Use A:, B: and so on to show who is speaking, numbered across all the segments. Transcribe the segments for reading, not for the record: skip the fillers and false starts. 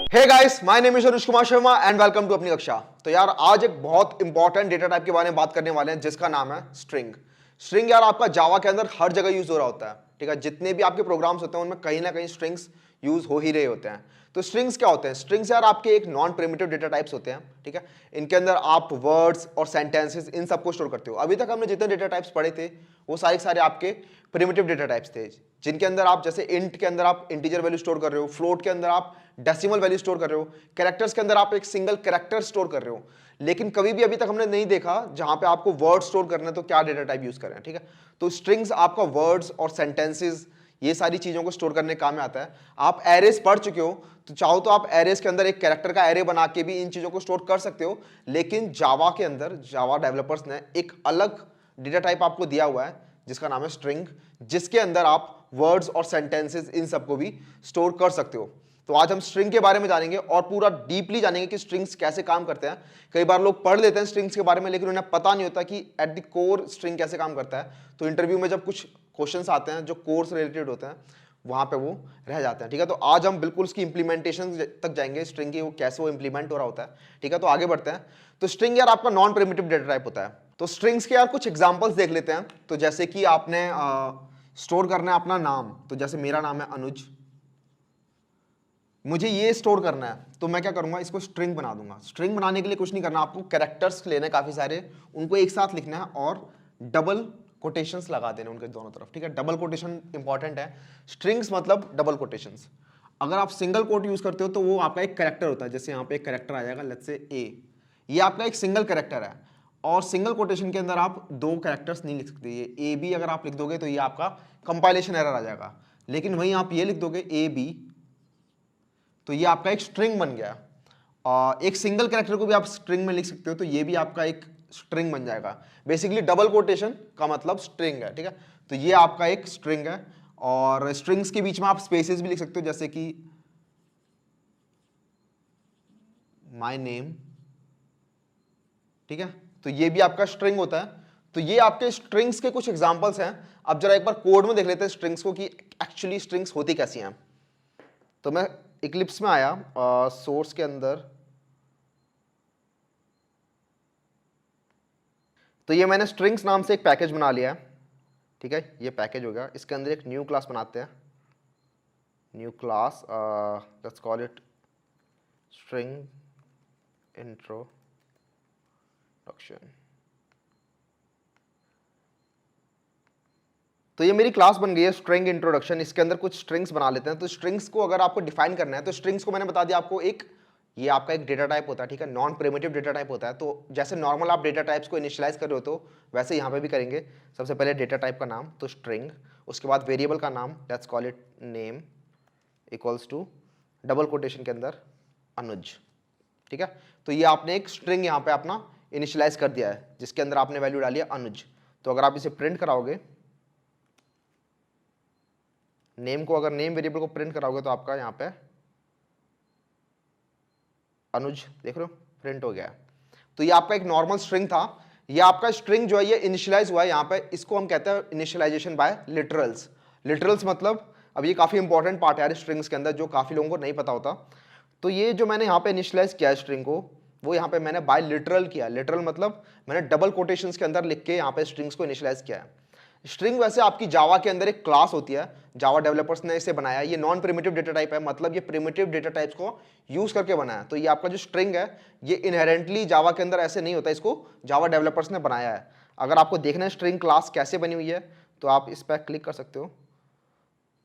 A: Hey guys, my name is Anuj Kumar Sharma and welcome to अपनी कक्षा। तो यार आज एक बहुत इंपॉर्टेंट डेटा टाइप के बारे में बात करने वाले हैं जिसका नाम है स्ट्रिंग। स्ट्रिंग यार आपका जावा के अंदर हर जगह यूज हो रहा होता है, ठीक है। जितने भी आपके प्रोग्राम्स होते हैं उनमें कहीं ना कहीं स्ट्रिंग्स यूज हो ही रहे होते हैं। तो स्ट्रिंग्स क्या होते हैं? स्ट्रिंग्स यार आपके एक नॉन प्रिमिटिव डेटा टाइप्स होते हैं, ठीक है। इनके अंदर आप वर्ड्स और सेंटेंसेस इन सबको स्टोर करते हो। अभी तक हमने जितने डेटा टाइप्स पढ़े थे वो सारे आपके प्रिमिटिव डेटा टाइप्स थे, जिनके अंदर आप जैसे इंट के अंदर आप इंटीजर वैल्यू स्टोर कर रहे हो, फ्लोट के अंदर आप डेसिमल वैल्यू स्टोर कर रहे हो, कैरेक्टर्स के अंदर आप एक सिंगल कैरेक्टर स्टोर कर रहे हो। लेकिन कभी भी अभी तक हमने नहीं देखा जहां पे आपको वर्ड स्टोर करना है तो क्या डेटा टाइप यूज करें, ठीक है। तो स्ट्रिंग्स आपका वर्ड्स और सेंटेंसेस ये सारी चीजों को स्टोर करने काम में आता है। आप एरेस पढ़ चुके हो तो चाहो तो आप एरेस के अंदर एक कैरेक्टर का एरे बना के भी इन चीजों को स्टोर कर सकते हो। लेकिन जावा के अंदर जावा डेवलपर्स ने एक अलग डेटा टाइप आपको दिया हुआ है जिसका नाम है स्ट्रिंग, जिसके अंदर आप वर्ड्स और सेंटेंसेस इन सबको भी स्टोर कर सकते हो। तो आज हम स्ट्रिंग के बारे में जानेंगे और पूरा डीपली जानेंगे कि स्ट्रिंग्स कैसे काम करते हैं। कई बार लोग पढ़ लेते हैं स्ट्रिंग्स के बारे में लेकिन उन्हें पता नहीं होता कि एट द कोर स्ट्रिंग कैसे काम करता है। तो इंटरव्यू में जब कुछ क्वेश्चंस आते हैं जो कोर से रिलेटेड होते हैं वहां पे वो रह जाते हैं, ठीक है। तो आज हम बिल्कुल उसकी इंप्लीमेंटेशन तक जाएंगे, स्ट्रिंग की वो कैसे वो इंप्लीमेंट हो रहा होता है, ठीक है। तो आगे बढ़ते हैं। तो स्ट्रिंग यार आपका नॉन प्रिमिटिव डेटा टाइप होता है। तो स्ट्रिंग्स के यार कुछ एग्जांपल्स देख लेते हैं। तो जैसे कि आपने स्टोर करना है अपना नाम, तो जैसे मेरा नाम है अनुज, मुझे ये स्टोर करना है तो मैं क्या करूंगा, इसको स्ट्रिंग बना दूंगा। स्ट्रिंग बनाने के लिए कुछ नहीं करना, आपको कैरेक्टर्स लेने हैं काफी सारे, उनको एक साथ लिखना है और डबल कोटेशंस लगा देने उनके दोनों तरफ, ठीक है। डबल कोटेशन इंपॉर्टेंट है। स्ट्रिंग्स मतलब डबल कोटेशंस। अगर आप सिंगल कोट यूज करते हो तो वो आपका एक कैरेक्टर होता है। जैसे यहाँ पे एक कैरेक्टर आ जाएगा, लेट्स से ए, ये आपका एक सिंगल कैरेक्टर है और सिंगल कोटेशन के अंदर आप दो कैरेक्टर्स नहीं लिख सकते। ये ए बी अगर आप लिख दोगे तो ये आपका कंपाइलेशन एरर आ जाएगा। लेकिन वहीं आप ये लिख दोगे ए बी तो ये आपका एक स्ट्रिंग बन गया। एक सिंगल कैरेक्टर को भी आप स्ट्रिंग में लिख सकते हो तो ये भी आपका एक स्ट्रिंग बन जाएगा। बेसिकली डबल कोटेशन का मतलब स्ट्रिंग है, ठीक है। तो ये आपका एक स्ट्रिंग है और स्ट्रिंग्स के बीच में आप स्पेसेस भी लिख सकते हो, जैसे कि माय नेम, ठीक है। तो ये भी आपका स्ट्रिंग होता है। तो ये आपके स्ट्रिंग्स के कुछ एग्जांपल्स हैं। अब जरा एक बार कोड में देख लेते हैं स्ट्रिंग्स को कि एक्चुअली स्ट्रिंग्स होती कैसी हैं। तो मैं इक्लिप्स में आया, सोर्स के अंदर, तो ये मैंने स्ट्रिंग्स नाम से एक पैकेज बना लिया है, ठीक है। ये पैकेज हो गया। इसके अंदर एक न्यू क्लास बनाते हैं, new class, let's call it string introduction. तो ये मेरी क्लास बन गई है स्ट्रिंग इंट्रोडक्शन। इसके अंदर कुछ स्ट्रिंग्स बना लेते हैं। तो स्ट्रिंग्स को अगर आपको डिफाइन करना है तो स्ट्रिंग्स को मैंने बता दिया आपको, एक ये आपका एक डेटा टाइप होता है, ठीक है। नॉन प्रिमिटिव डेटा टाइप होता है। तो जैसे नॉर्मल आप डेटा टाइप्स को इनिशियलाइज कर रहे हो तो वैसे यहाँ पे भी करेंगे। सबसे पहले डेटा टाइप का नाम तो स्ट्रिंग, उसके बाद वेरिएबल का नाम let's call it name equals to double quotation के अंदर अनुज, ठीक है। तो ये आपने एक स्ट्रिंग यहाँ पे अपना इनिशियलाइज कर दिया है जिसके अंदर आपने वैल्यू डाली है अनुज। तो अगर आप इसे प्रिंट कराओगे, नेम को, अगर नेम वेरिएबल को प्रिंट कराओगे तो आपका यहाँ पे अनुज देख रहे हो प्रिंट हो गया। तो ये आपका एक नॉर्मल स्ट्रिंग था। ये आपका स्ट्रिंग जो है ये इनिशियलाइज हुआ है यहाँ पे, इसको हम कहते हैं इनिशियलाइजेशन बाय लिटरल्स। लिटरल्स मतलब, अब ये काफी इंपॉर्टेंट पार्ट है स्ट्रिंग्स के अंदर जो काफी लोगों को नहीं पता होता। तो ये जो मैंने यहाँ पे इनिशियलाइज किया है स्ट्रिंग को, वो यहाँ पे मैंने बाय लिटरल किया। लिटरल मतलब मैंने डबल कोटेशंस के अंदर लिख के यहाँ पे स्ट्रिंग्स को इनिशियलाइज किया है। स्ट्रिंग वैसे आपकी जावा के अंदर एक क्लास होती है, जावा डेवलपर्स ने इसे बनाया। ये नॉन प्रिमिटिव डेटा टाइप है, मतलब ये प्रिमिटिव डेटा टाइप्स को यूज करके बनाया। तो ये आपका जो स्ट्रिंग है ये इनहेरेंटली जावा के अंदर ऐसे नहीं होता, इसको जावा डेवलपर्स ने बनाया है। अगर आपको देखना है स्ट्रिंग क्लास कैसे बनी हुई है तो आप इस पर क्लिक कर सकते हो।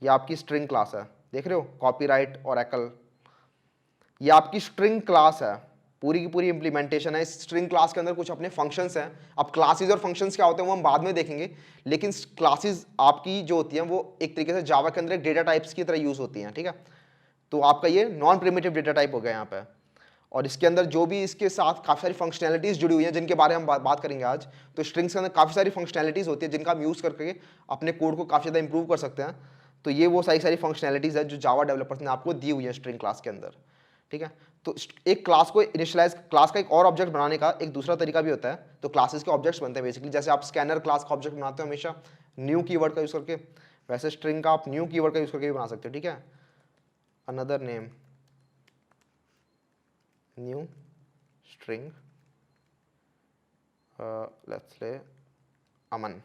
A: ये आपकी स्ट्रिंग क्लास है, देख रहे हो, कॉपीराइट ओरेकल, ये आपकी स्ट्रिंग क्लास है। पूरी की पूरी इंप्लीमेंटेशन है। इस स्ट्रिंग क्लास के अंदर कुछ अपने फंक्शंस हैं। अब क्लासेस और फंक्शंस क्या होते हैं वो हम बाद में देखेंगे, लेकिन क्लासेस आपकी जो होती हैं वो एक तरीके से जावा के अंदर एक डेटा टाइप्स की तरह यूज होती हैं, ठीक है। तो आपका ये नॉन प्रिमिटिव डेटा टाइप हो गया यहाँ पे। और इसके अंदर जो भी इसके साथ काफ़ी सारी फंक्शनैलिटीज़ जुड़ी हुई हैं जिनके बारे में हम बात करेंगे आज। तो स्ट्रिंग्स के अंदर काफ़ी सारी फंक्शनैलिटीज़ होती है जिनका हम यूज़ करके अपने कोड को काफ़ी ज़्यादा इंप्रूव कर सकते हैं। तो ये वो सारी फंक्शनैलिटीज़ है जो जावा डेवलपर्स ने आपको दी हुई है स्ट्रिंग क्लास के अंदर, ठीक है। तो एक क्लास को इनिशियलाइज, क्लास का एक और ऑब्जेक्ट बनाने का एक दूसरा तरीका भी होता है। तो क्लासेस के ऑब्जेक्ट्स बनते हैं बेसिकली, जैसे आप स्कैनर क्लास का ऑब्जेक्ट बनाते हो हमेशा न्यू कीवर्ड का यूज करके, वैसे स्ट्रिंग का आप न्यू कीवर्ड का यूज करके भी बना सकते हो, ठीक है। Another name new string let's ले अमन।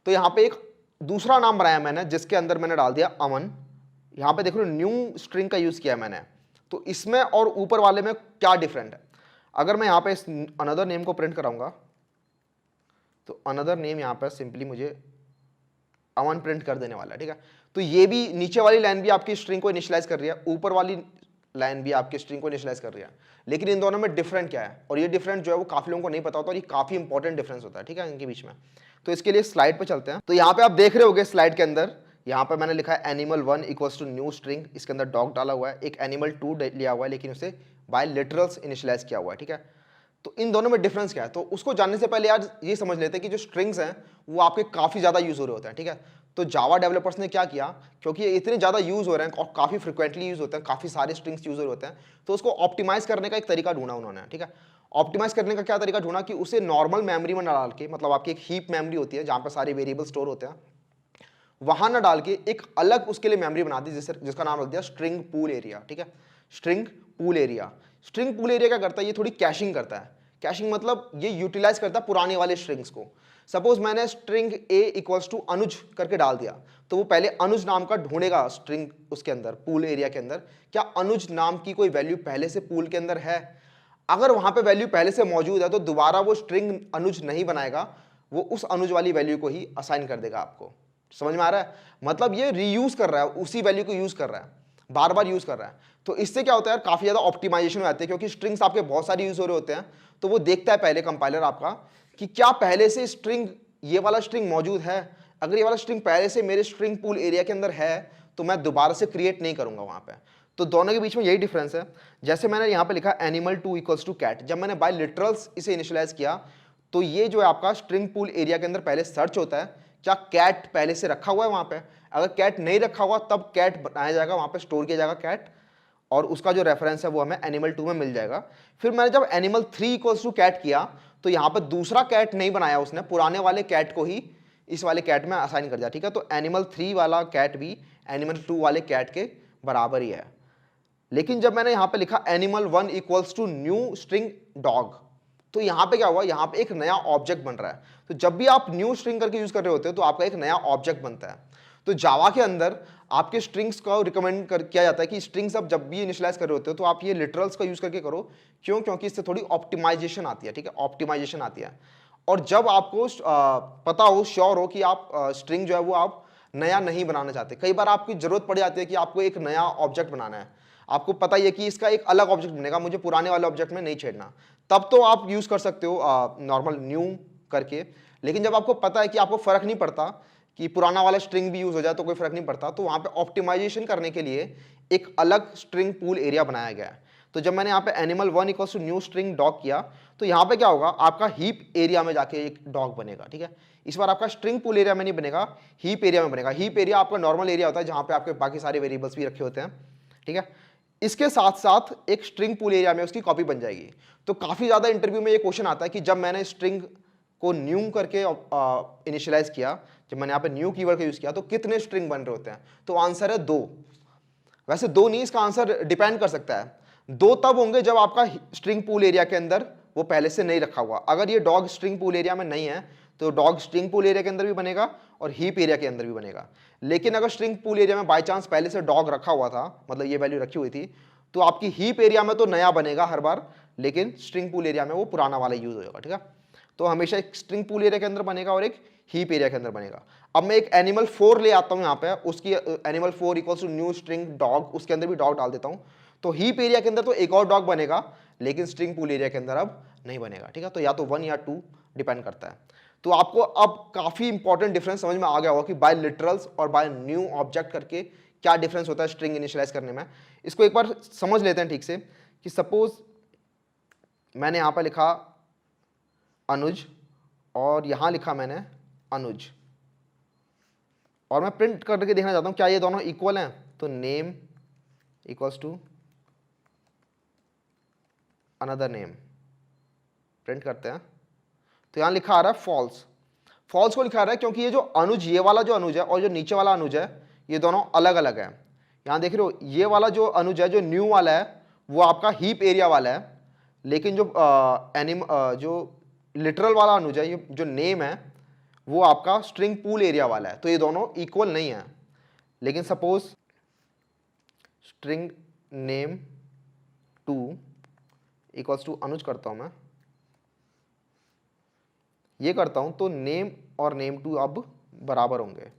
A: तो यहां पे एक दूसरा नाम बनाया मैंने जिसके अंदर मैंने डाल दिया अमन। यहां पे देख लो न्यू स्ट्रिंग का यूज किया मैंने। तो इसमें और ऊपर वाले में क्या डिफरेंट है? अगर मैं यहां पे इस अनदर नेम को प्रिंट कराऊंगा तो अनदर नेम यहां पे सिंपली मुझे अमन प्रिंट कर देने वाला है, ठीक है। तो ये भी नीचे वाली लाइन भी आपकी स्ट्रिंग को इनिशियलाइज कर रही है, ऊपर वाली लाइन भी आपकी स्ट्रिंग को इनिशियलाइज कर रही है। लेकिन इन दोनों में डिफरेंट क्या है, और ये डिफरेंट जो है वो काफी लोगों को नहीं पता होता, और ये काफी इंपॉर्टेंट डिफरेंस होता है, ठीक है, इनके बीच में। तो इसके लिए स्लाइड पे चलते हैं। तो यहाँ पे आप देख रहे होगे स्लाइड के अंदर, यहाँ पे मैंने लिखा है animal 1 equals to new string, इसके अंदर डॉग डाला हुआ है। एक एनिमल 2 लिया हुआ है लेकिन उसे बाय लिटरल्स इनिशियलाइज किया हुआ है, ठीक है। तो इन दोनों में डिफरेंस क्या है, तो उसको जानने से पहले यार ये समझ लेते हैं कि जो स्ट्रिंग्स हैं वो आपके काफी ज्यादा यूज हो रहे होते हैं, ठीक है। तो जावा डेवलपर्स ने क्या किया, क्योंकि ये इतने ज्यादा यूज हो रहे हैं और काफी फ्रिक्वेंटली यूज होते हैं, काफी सारे स्ट्रिंग्स यूज हो रहे होते हैं, तो उसको ऑप्टिमाइज करने का एक तरीका ढूंढा उन्होंने, ठीक है। ऑप्टिमाइज करने का क्या तरीका ढूंढा कि उसे नॉर्मल मेमोरी में डाल के, मतलब आपकी एक हीप मेमोरी होती है जहां पर सारे वेरिएबल स्टोर होते हैं, वहां ना डाल के एक अलग उसके लिए मेमोरी बना दी जिसका नाम रख दिया स्ट्रिंग पूल एरिया, ठीक है। String pool area, string pool area क्या करता है, ये थोड़ी कैशिंग करता है। कैशिंग मतलब ये यूटिलाइज करता है पुराने वाले स्ट्रिंग्स को। सपोज मैंने स्ट्रिंग ए इक्वल्स टू अनुज करके डाल दिया, तो वो पहले अनुज नाम का ढूंढेगा स्ट्रिंग उसके अंदर, पूल एरिया के अंदर, क्या अनुज नाम की कोई वैल्यू पहले से पूल के अंदर है। अगर वहां पे वैल्यू पहले से मौजूद है तो दोबारा वो स्ट्रिंग अनुज नहीं बनाएगा, वो उस अनुज वाली वैल्यू को ही असाइन कर देगा आपको। समझ में आ रहा है? मतलब ये रीयूज कर रहा है, उसी वैल्यू को यूज कर रहा है, बार बार यूज कर रहा है। तो इससे क्या होता है यार, काफी ज्यादा ऑप्टिमाइजेशन हो जाती है, क्योंकि स्ट्रिंग्स आपके बहुत सारे यूज हो रहे होते हैं। तो वो देखता है पहले कंपाइलर आपका कि क्या पहले से स्ट्रिंग, ये वाला स्ट्रिंग मौजूद है। अगर ये वाला स्ट्रिंग पहले से मेरे स्ट्रिंग पूल एरिया के अंदर है तो मैं दोबारा से क्रिएट नहीं करूंगा वहां पे। तो दोनों के बीच में यही डिफरेंस है। जैसे मैंने यहां पे लिखा एनिमल 2 इक्वल्स टू कैट, जब मैंने बाय लिटरल्स इसे इनिशियलाइज किया तो ये जो है आपका स्ट्रिंग पूल एरिया के अंदर पहले सर्च होता है, क्या कैट पहले से रखा हुआ है वहां पे। अगर कैट नहीं रखा हुआ तब कैट बनाया जाएगा, वहां पे स्टोर किया जाएगा कैट, और उसका जो रेफरेंस है वो हमें एनिमल 2 में मिल जाएगा। फिर मैंने जब एनिमल 3 इक्वल्स टू कैट किया तो यहां पर दूसरा कैट नहीं बनाया उसने, पुराने वाले कैट को ही इस वाले कैट में असाइन कर दिया, ठीक है। तो एनिमल 3 वाला कैट भी एनिमल 2 वाले कैट के बराबर ही है। लेकिन जब मैंने यहां पे लिखा animal 1 equals to new string dog, तो यहां पे क्या हुआ, यहां पे एक नया ऑब्जेक्ट बन रहा है। तो जब भी आप न्यू स्ट्रिंग करके यूज कर रहे होते हो तो आपका एक नया ऑब्जेक्ट बनता है। तो जावा के अंदर आपके स्ट्रिंग्स को रिकमेंड किया जाता है कि स्ट्रिंग्स आप जब भी इनिशियलाइज कर रहे होते हो तो आप ये लिटरल्स का यूज करके करो। क्यों? क्योंकि इससे थोड़ी ऑप्टिमाइजेशन आती है, ठीक है, ऑप्टिमाइजेशन आती है। और जब आपको पता हो, श्योर हो कि आप स्ट्रिंग जो है वो आप नया नहीं बनाना चाहते, कई बार आपकी जरूरत पड़ जाती है कि आपको एक नया ऑब्जेक्ट बनाना है, आपको पता ही है कि इसका एक अलग ऑब्जेक्ट बनेगा, मुझे पुराने वाले ऑब्जेक्ट में नहीं छेड़ना, तब तो आप यूज कर सकते हो नॉर्मल न्यू करके। लेकिन जब आपको पता है कि आपको फर्क नहीं पड़ता कि पुराना वाला स्ट्रिंग भी यूज हो जाए तो कोई फर्क नहीं पड़ता, तो वहां पे ऑप्टिमाइजेशन करने के लिए एक अलग स्ट्रिंग पूल एरिया बनाया गया है। तो जब मैंने यहाँ पे animal 1 equals to new string dog किया तो यहाँ पे क्या होगा, आपका हीप एरिया में जाके एक डॉग बनेगा, ठीक है। इस बार आपका स्ट्रिंग पूल एरिया में नहीं बनेगा, हीप एरिया में बनेगा। हीप एरिया आपका नॉर्मल एरिया होता है जहां पे आपके बाकी सारे वेरिएबल्स भी रखे होते हैं, ठीक है। इसके साथ साथ एक स्ट्रिंग पूल एरिया में उसकी कॉपी बन जाएगी। तो काफी ज्यादा इंटरव्यू में ये क्वेश्चन आता है कि जब मैंने स्ट्रिंग को न्यू करके इनिशियलाइज किया, जब मैंने यहाँ पे न्यू कीवर्ड का यूज किया तो कितने स्ट्रिंग बन रहे होते हैं, तो आंसर है 2। वैसे 2 नहीं, इसका आंसर डिपेंड कर सकता है। 2 तब होंगे जब आपका स्ट्रिंग पूल एरिया के अंदर वो पहले से नहीं रखा हुआ। अगर ये डॉग स्ट्रिंग पूल एरिया में नहीं है तो डॉग स्ट्रिंग पूल एरिया के अंदर भी बनेगा और हीप एरिया के अंदर भी बनेगा। लेकिन अगर स्ट्रिंग पूल एरिया में बाय चांस पहले से डॉग रखा हुआ था, मतलब ये वैल्यू रखी हुई थी, तो आपकी हीप एरिया में तो नया बनेगा हर बार, लेकिन स्ट्रिंग पूल एरिया में वो पुराना वाला यूज हो जाएगा, ठीक है। तो हमेशा एक स्ट्रिंग पूल एरिया के अंदर बनेगा और एक हीप एरिया के अंदर बनेगा। अब मैं एक एनिमल 4 ले आता हूं यहाँ पे, उसकी animal 4 equals to new string dog, उसके अंदर भी डॉग डाल देता हूं, तो हीप एरिया के अंदर तो एक और डॉग बनेगा, लेकिन स्ट्रिंग पूल एरिया के अंदर अब नहीं बनेगा, ठीक है। तो या तो 1 या 2 डिपेंड करता है। तो आपको अब काफी इंपॉर्टेंट डिफरेंस समझ में आ गया होगा कि बाय लिटरल्स और बाय न्यू ऑब्जेक्ट करके क्या डिफरेंस होता है स्ट्रिंग इनिशियलाइज करने में। इसको एक बार समझ लेते हैं ठीक से कि सपोज मैंने यहां पर लिखा अनुज और यहां लिखा मैंने अनुज, और मैं प्रिंट करके देखना चाहता हूं क्या ये दोनों इक्वल हैं। तो name equals to another name, print करते हैं। तो यहां लिखा आ रहा है फॉल्स। फॉल्स को लिखा आ रहा है क्योंकि ये जो अनुज, ये वाला जो अनुज है और जो नीचे वाला अनुज है, ये दोनों अलग अलग है। यहां देख रहे हो, ये वाला जो अनुज है, जो न्यू वाला है, वो आपका हीप एरिया वाला है, लेकिन जो जो लिटरल वाला अनुज है, ये जो नेम है वो आपका स्ट्रिंग पूल एरिया वाला है। तो ये दोनों इक्वल नहीं है। लेकिन suppose string name 2 equals to Anuj करता हूं मैं, ये करता हूं तो नेम और नेम 2 अब बराबर होंगे,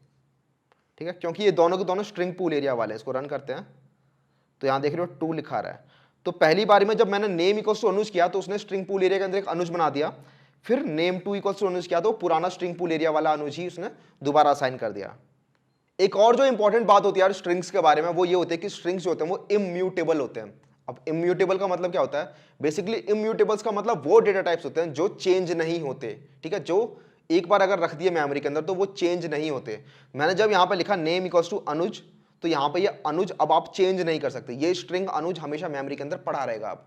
A: ठीक है, क्योंकि ये दोनों के दोनों स्ट्रिंग पूल एरिया वाले हैं। इसको रन करते हैं तो यहां देख रहे हो 2 लिखा रहा है। तो पहली बार में जब मैंने नेम इक्वल्स टू अनुज किया तो उसने स्ट्रिंग पूल एरिया के अंदर एक अनुज बना दिया। फिर नेम 2 इक्वल्स टू अनुज किया तो पुराना स्ट्रिंग पूल एरिया वाला अनुज ही उसने दोबारा असाइन कर दिया। एक और जो इंपॉर्टेंट बात होती है यार स्ट्रिंग्स के बारे में, वो ये होती है कि स्ट्रिंग्स जो होते हैं वो इम्यूटेबल होते हैं। अब इम्यूटेबल का मतलब क्या होता है? बेसिकली इम्यूटेबल्स का मतलब वो डेटा टाइप्स होते हैं जो चेंज नहीं होते, ठीक है, जो एक बार अगर रख दिए मेमोरी के अंदर तो वो चेंज नहीं होते। मैंने जब यहां पर लिखा नेम इक्वल्स टू अनुज, तो यहां पर ये अनुज अब आप चेंज नहीं कर सकते। ये स्ट्रिंग अनुज हमेशा मेमोरी के अंदर पड़ा रहेगा।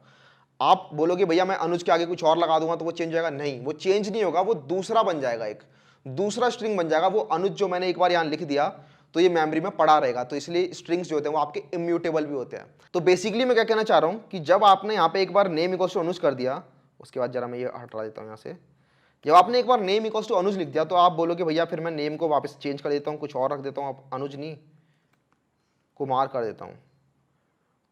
A: आप बोलोगे भैया मैं अनुज के आगे कुछ और लगा दूंगा तो वो चेंज हो जाएगा, नहीं, वो चेंज नहीं होगा, वो दूसरा बन जाएगा, एक दूसरा स्ट्रिंग बन जाएगा। वो अनुज जो मैंने एक बार यहां लिख दिया तो ये मेमोरी में पड़ा रहेगा। तो इसलिए स्ट्रिंग्स जो होते हैं वो आपके इम्यूटेबल भी होते हैं। तो बेसिकली मैं क्या कहना चाह रहा हूं कि जब आपने यहां पे एक बार नेम इक्वल्स टू अनुज कर दिया, उसके बाद जरा मैं ये हटा देता हूं यहां से, जब आपने एक बार नेम इक्वल्स टू अनुज लिख दिया तो आप बोलोगे भैया फिर मैं नेम को वापस चेंज कर देता हूं, कुछ और रख देता हूं, अनुज नहीं कुमार कर देता हूं।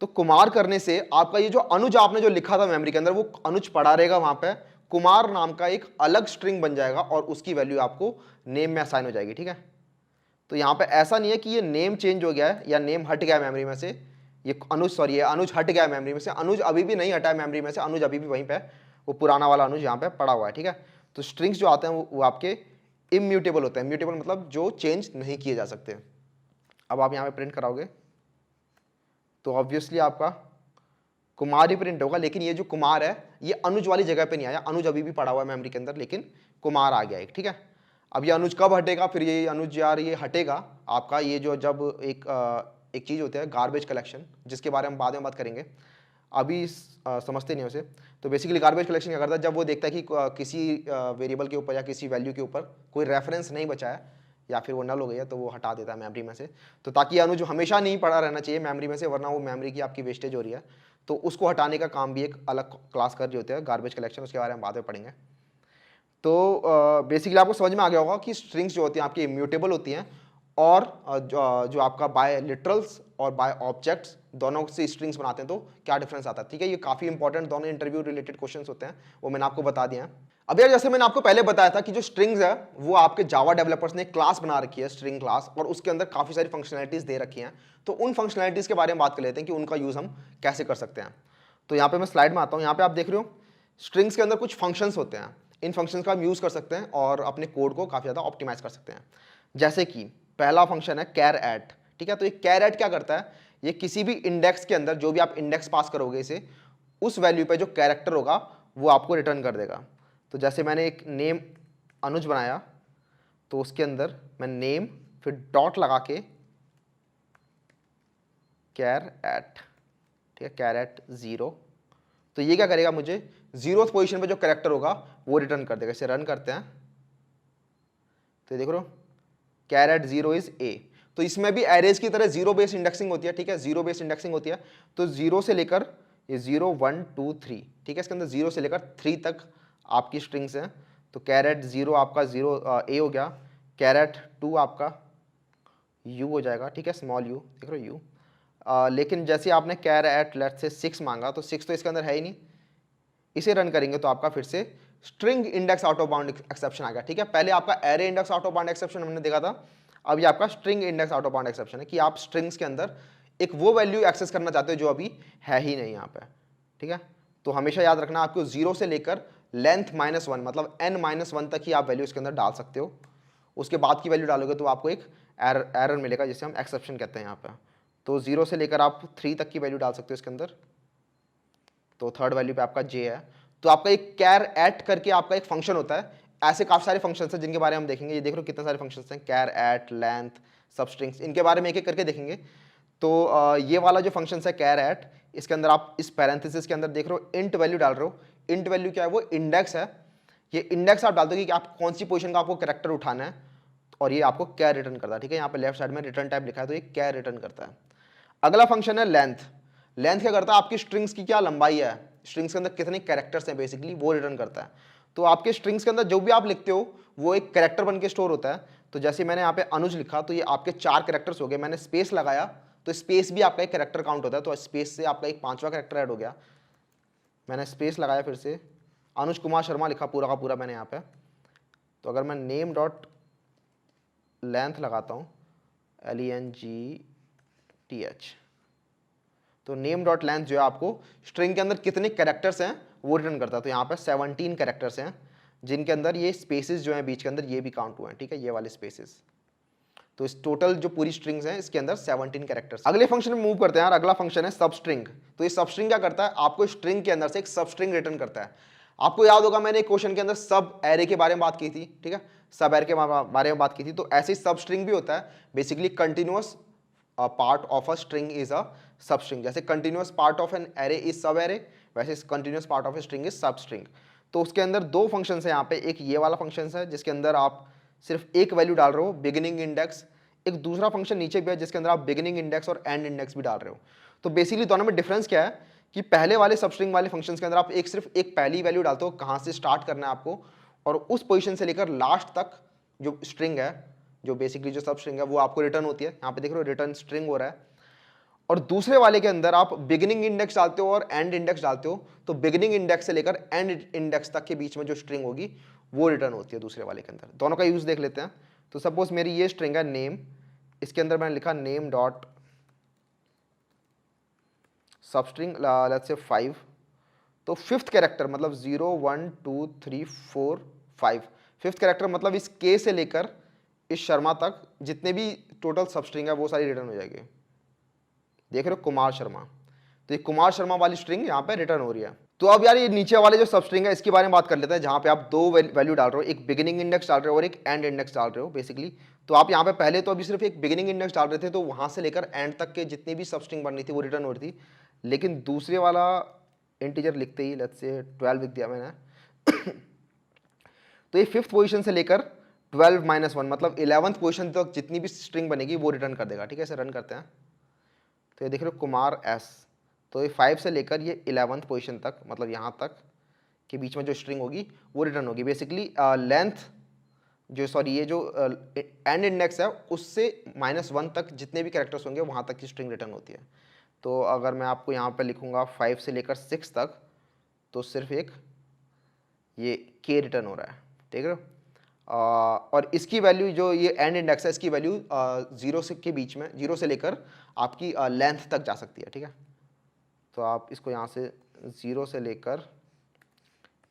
A: तो कुमार करने से आपका ये जो अनुज आपने जो लिखा था मेमोरी के अंदर वो अनुज पड़ा रहेगा, वहां पे कुमार नाम का एक अलग स्ट्रिंग बन जाएगा और उसकी वैल्यू आपको नेम में असाइन हो जाएगी, ठीक है। तो यहां पे ऐसा नहीं है कि ये नेम चेंज हो गया है या नेम हट गया मेमोरी में से, ये अनुज सॉरी ये अनुज हट गया है मेमोरी में से, अनुज अभी भी नहीं हटा है मेमोरी में से, अनुज अभी भी वहीं पे वो पुराना वाला अनुज यहाँ पे पड़ा हुआ है, ठीक है। तो स्ट्रिंग्स जो आते हैं वो आपके इम्यूटेबल होते हैं। इम्यूटेबल मतलब जो चेंज नहीं किए जा सकते। अब आप यहाँ पे प्रिंट कराओगे तो ऑब्वियसली आपका कुमार ही प्रिंट होगा, लेकिन ये जो कुमार है ये अनुज वाली जगह पे नहीं आया, अनुज अभी भी पड़ा हुआ है मेमोरी के अंदर, लेकिन कुमार आ गया एक, ठीक है। अब ये अनुज कब हटेगा? फिर ये अनुज यार ये हटेगा आपका ये जो जब एक चीज़ होती है गार्बेज कलेक्शन, जिसके बारे में बाद में बात करेंगे, अभी समझते नहीं उसे। तो बेसिकली गार्बेज कलेक्शन क्या करता है, जब वो देखता है कि किसी वेरिएबल के ऊपर या किसी वैल्यू के ऊपर कोई रेफरेंस नहीं बचा है या फिर वो नल हो गई है तो वो हटा देता है मेमोरी में से। तो ताकि अनुज हमेशा नहीं पड़ा रहना चाहिए मेमोरी में से, वरना वो मेमोरी की आपकी वेस्टेज हो रही है। तो उसको हटाने का काम भी एक अलग क्लास कर जो होते हैं गार्बेज कलेक्शन, उसके बारे में बाद में पढ़ेंगे। तो बेसिकली आपको समझ में आ गया होगा कि स्ट्रिंग्स जो होती हैं आपकी इम्यूटेबल होती हैं, और जो आपका बाय लिटरल्स और बाय ऑब्जेक्ट्स दोनों से स्ट्रिंग्स बनाते हैं तो क्या डिफरेंस आता है, ठीक है। ये काफी इंपॉर्टेंट दोनों इंटरव्यू रिलेटेड क्वेश्चंस होते हैं, वो मैंने आपको बता दिया है। अब यार जैसे मैंने आपको पहले बताया था कि जो स्ट्रिंग्स है वो आपके जावा डेवलपर्स ने एक क्लास बना रखी है, स्ट्रिंग क्लास, और उसके अंदर काफी सारी फंक्शनैलिटीज दे रखी हैं। तो उन फंक्शनैलिटीज के बारे में बात कर लेते हैं कि उनका यूज हम कैसे कर सकते हैं। तो यहाँ पे मैं स्लाइड में आता हूँ, यहाँ पे आप देख रहे हो स्ट्रिंग्स के अंदर कुछ फंक्शंस होते हैं। इन फंक्शंस का हम यूज कर सकते हैं और अपने कोड को काफी ज्यादा ऑप्टिमाइज कर सकते हैं। जैसे कि पहला फंक्शन है कैर एट, ठीक है। तो ये कैर एट क्या करता है, ये किसी भी इंडेक्स के अंदर जो भी आप इंडेक्स पास करोगे इसे, उस वैल्यू पे जो कैरेक्टर होगा वो आपको रिटर्न कर देगा। तो जैसे मैंने एक नेम अनुज बनाया तो उसके अंदर मैं नेम फिर डॉट लगा के कैर एट, ठीक है, कैर एट 0, तो ये क्या करेगा, मुझे 0th पोजीशन पे जो कैरेक्टर होगा वो रिटर्न कर देगा। इसे रन करते हैं तो देख लो कैर एट 0 इज ए। तो इसमें भी एरेज की तरह 0 बेस्ड इंडेक्सिंग होती है, ठीक है, 0 बेस्ड इंडेक्सिंग होती है। तो 0 से लेकर ये 0 1 2 3, ठीक है, इसके अंदर 0 से लेकर 3 तक आपकी स्ट्रिंग्स हैं। तो कैरेट 0 आपका 0 ए हो गया, कैरेट 2 आपका यू हो जाएगा, ठीक है, स्मॉल यू, देख रहे हो यू। लेकिन जैसे आपने कैरेट लेट से 6 मांगा तो 6 तो इसके अंदर है ही नहीं। इसे रन करेंगे तो आपका फिर से string index out of bound exception आ गया, ठीक है। पहले आपका array index out of bound exception हमने देखा था, अब ये आपका string index out of bound exception है कि आप स्ट्रिंग्स के अंदर एक वो वैल्यू एक्सेस करना चाहते हो जो अभी है ही नहीं यहाँ पे, ठीक है। तो हमेशा याद रखना आपको 0 से लेकर लेंथ -1 मतलब n-1 तक ही आप वैल्यू इसके अंदर डाल सकते हो। उसके बाद की वैल्यू डालोगे तो आपको एक एरर मिलेगा जिसे हम एक्सेप्शन कहते हैं यहाँ पे। तो 0 से लेकर आप 3 तक की वैल्यू डाल सकते हो इसके अंदर। तो थर्ड वैल्यू पे आपका j है। तो आपका एक कैर एट करके आपका एक फंक्शन होता है। ऐसे काफी सारे फंक्शंस हैं जिनके बारे में हम देखेंगे। ये देख लो कितने सारे फंक्शंस हैं, कैर एट, लेंथ, सबस्ट्रिंग्स, इनके बारे में एक एक करके देखेंगे। तो ये वाला जो फंक्शन है कैर एट, इसके अंदर आप इस पैरेंथेसिस के अंदर देख रहे हो इंट वैल्यू डाल रहे हो। इंट वैल्यू क्या है, वो इंडेक्स है। ये इंडेक्स आप डाल दोगे कि आप कौन सी पोजीशन का आपको कैरेक्टर उठाना है और ये आपको कैर रिटर्न करता है, ठीक है। यहाँ पे लेफ्ट साइड में रिटर्न टाइप लिखा है तो ये कैर रिटर्न करता है। अगला फंक्शन है लेंथ। लेंथ क्या करता है, आपकी स्ट्रिंग्स की क्या लंबाई है, स्ट्रिंग्स के अंदर कितने कैरेक्टर्स हैं बेसिकली, वो रिटर्न करता है। तो आपके स्ट्रिंग्स के अंदर जो भी आप लिखते हो वो एक कैरेक्टर बन के स्टोर होता है। तो जैसे मैंने यहाँ पे अनुज लिखा तो ये आपके 4 कैरेक्टर्स हो गए, मैंने स्पेस लगाया तो स्पेस भी आपका एक कैरेक्टर काउंट होता है, तो स्पेस से आपका एक 5वां कैरेक्टर ऐड हो गया। मैंने स्पेस लगाया, फिर से अनुज कुमार शर्मा लिखा पूरा का पूरा मैंने यहाँ पे। तो अगर मैं नेम डॉट लेंथ लगाता हूँ, LENGTH, तो नेम डॉट लेंथ जो है आपको स्ट्रिंग के अंदर कितने कैरेक्टर्स हैं वो रिटर्न करता है। तो यहाँ पे 17 कैरेक्टर्स हैं जिनके अंदर ये स्पेसेस जो हैं बीच के अंदर ये भी काउंट हुए हैं, ठीक है, ये वाले स्पेसेस। तो इस टोटल जो पूरी स्ट्रिंग्स हैं इसके अंदर 17 कैरेक्टर्स। अगले फंक्शन में मूव करते हैं यार। अगला फंक्शन है सब स्ट्रिंग। तो ये सब स्ट्रिंग क्या करता है, आपको स्ट्रिंग के अंदर से एक सब स्ट्रिंग रिटर्न करता है। आपको याद होगा मैंने एक क्वेश्चन के अंदर सब एरे के बारे में बात की थी, ठीक है, सब एरे के बारे में बात की थी। तो ऐसे ही सब स्ट्रिंग भी होता है, basically continuous part of a string is a substring. जैसे continuous part of an array is subarray, वैसे continuous part of a string is substring. तो उसके अंदर 2 फंक्शंस है यहाँ पे, एक ये वाला फंक्शन है जिसके अंदर आप सिर्फ एक वैल्यू डाल रहे हो बिगिनिंग इंडेक्स, एक दूसरा फंक्शन नीचे भी है जिसके अंदर आप बिगिनिंग इंडेक्स और एंड इंडेक्स भी डाल रहे हो। तो बेसिकली दोनों में डिफरेंस क्या है कि पहले वाले सब स्ट्रिंग वाले फंक्शंस के अंदर आप सिर्फ एक पहली वैल्यू डालते हो कहाँ से स्टार्ट करना है आपको, और उस पोजीशन से लेकर लास्ट तक जो स्ट्रिंग है, जो बेसिकली जो सब स्ट्रिंग है वो आपको रिटर्न होती है। यहाँ पे देख रहे हो रिटर्न स्ट्रिंग हो रहा है। और दूसरे वाले के अंदर आप बिगिनिंग इंडेक्स डालते हो और एंड इंडेक्स डालते हो, तो बिगिनिंग इंडेक्स से लेकर एंड इंडेक्स तक के बीच में जो स्ट्रिंग होगी वो रिटर्न होती है दूसरे वाले के अंदर। दोनों का यूज देख लेते हैं। तो सपोज मेरी ये स्ट्रिंग है नेम, इसके अंदर मैंने लिखा नेम डॉट सब स्ट्रिंग लेट्स से 5। तो 5th कैरेक्टर मतलब 0 1 2 3 4 5, 5th कैरेक्टर मतलब इस के से लेकर इस शर्मा तक जितने भी टोटल सब स्ट्रिंग है वो सारी रिटर्न हो जाएगी। देख रहे हो कुमार शर्मा, तो ये कुमार शर्मा वाली स्ट्रिंग यहाँ पे रिटर्न हो रही है। तो अब यार ये नीचे वाले जो सब स्ट्रिंग है इसके बारे में बात कर लेते हैं, जहाँ पे आप 2 वैल्यू डाल रहे हो, एक बिगिनिंग इंडेक्स डाल रहे हो और एक एंड इंडेक्स डाल रहे हो बेसिकली। तो आप यहाँ पे पहले तो अभी सिर्फ एक बिगिनिंग इंडेक्स डाल रहे थे, तो वहाँ से लेकर एंड तक के जितनी भी सब स्ट्रिंग बन रही थी वो रिटर्न हो रही थी। लेकिन दूसरे वाला इंटीजर लिखते ही लेट्स से 12 लिख दिया मैंने तो ये 5th पोजीशन से लेकर 12 - 1 मतलब 11th पोजीशन तक जितनी भी स्ट्रिंग बनेगी वो रिटर्न कर देगा, ठीक है। इसे रन करते हैं तो ये देख रहे हो कुमार एस, तो ये 5 से लेकर ये 11th पोजीशन तक मतलब यहाँ तक के बीच में जो स्ट्रिंग होगी वो रिटर्न होगी। बेसिकली लेंथ जो सॉरी ये जो एंड इंडेक्स है उससे -1 तक जितने भी कैरेक्टर्स होंगे वहाँ तक की स्ट्रिंग रिटर्न होती है। तो अगर मैं आपको यहाँ पर लिखूँगा 5 से लेकर 6 तक, तो सिर्फ एक ये के रिटर्न हो रहा है, ठीक है। और इसकी वैल्यू जो ये एंड इंडेक्स है इसकी वैल्यू 0 से के बीच में 0 से लेकर आपकी लेंथ तक जा सकती है, ठीक है। तो आप इसको यहाँ से 0 से लेकर